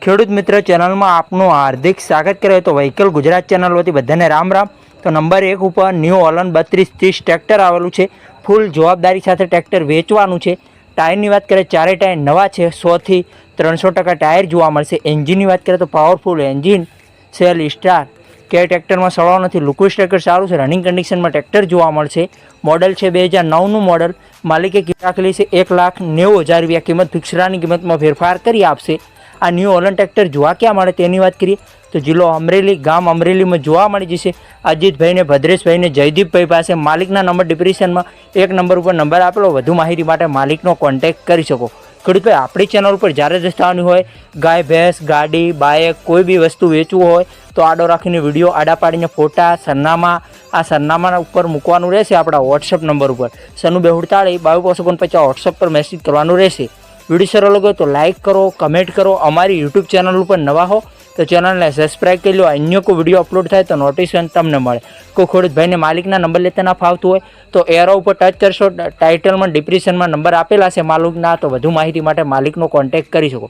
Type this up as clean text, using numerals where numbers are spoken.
ખેડૂત મિત્ર ચેનલમાં આપનું હાર્દિક સ્વાગત કરે તો વ્હીકલ ગુજરાત ચેનલ વતી બધાને રામ રામ। તો નંબર 1 ઉપર ન્યૂ હોલન્ડ 3230 ટ્રેક્ટર આવેલું છે। ફૂલ જવાબદારી સાથે ટ્રેક્ટર વેચવાનું છે। ટાયરની વાત કરીએ ચારે ટાયર નવા છે, 100 થી 300% ટાયર જોવા મળશે। એન્જિનની વાત કરીએ તો પાવરફુલ એન્જિન સેલ સ્ટાર કે ટ્રેક્ટરમાં સળો નથી, લુકવિસ ટ્રેક્ટર સારું છે, રનિંગ કન્ડિશનમાં ટ્રેક્ટર જોવા મળશે। મોડલ છે 2009નું મોડલ। માલિકે રાખેલી છે 1,90,000 રૂપિયા કિંમત, ફિક્સરાની કિંમતમાં ફેરફાર કરી આપશે। આ ન્યૂ હોલન્ડ ટ્રેક્ટર જોવા ક્યાં મળે તેની વાત કરીએ તો જિલ્લો અમરેલી, ગામ અમરેલીમાં જોવા મળી જશે। અજીતભાઈને, ભદ્રેશભાઈને, જયદીપભાઈ પાસે માલિકના નંબર ડિસ્ક્રિપ્શનમાં 1 નંબર ઉપર નંબર આપેલો। વધુ માહિતી માટે માલિકનો કોન્ટેક્ટ કરી શકો। ખેડૂતભાઈ, આપણી ચેનલ ઉપર જ્યારે દસ્તાવાની હોય, ગાય ભેંસ, ગાડી, બાઇક, કોઈ બી વસ્તુ વેચવું હોય તો આડો રાખીને વિડીયો આડા પાડીને ફોટા, સરનામા આ સરનામાના ઉપર મૂકવાનું રહેશે આપણા વોટ્સઅપ નંબર ઉપર 9248 વોટ્સઅપ પર મેસેજ કરવાનું રહેશે। વિડીયો સારો લાગ્યો તો લાઇક કરો, કમેન્ટ કરો। અમારી યુટ્યુબ ચેનલ ઉપર નવા હો તો ચેનલને સબસ્ક્રાઈબ કરી લો। અન્ય કોઈ વિડીયો અપલોડ થાય તો નોટિફિકેશન તમને મળે। કોઈ ખેડૂતભાઈને માલિકના નંબર લેતા ના ફાવતું હોય તો એરો ઉપર ટચ કરશો, ટાઇટલમાં ડિસ્ક્રિપ્શનમાં નંબર આપેલા છે માલિકના, તો વધુ માહિતી માટે માલિકનો કોન્ટેક્ટ કરી શકો।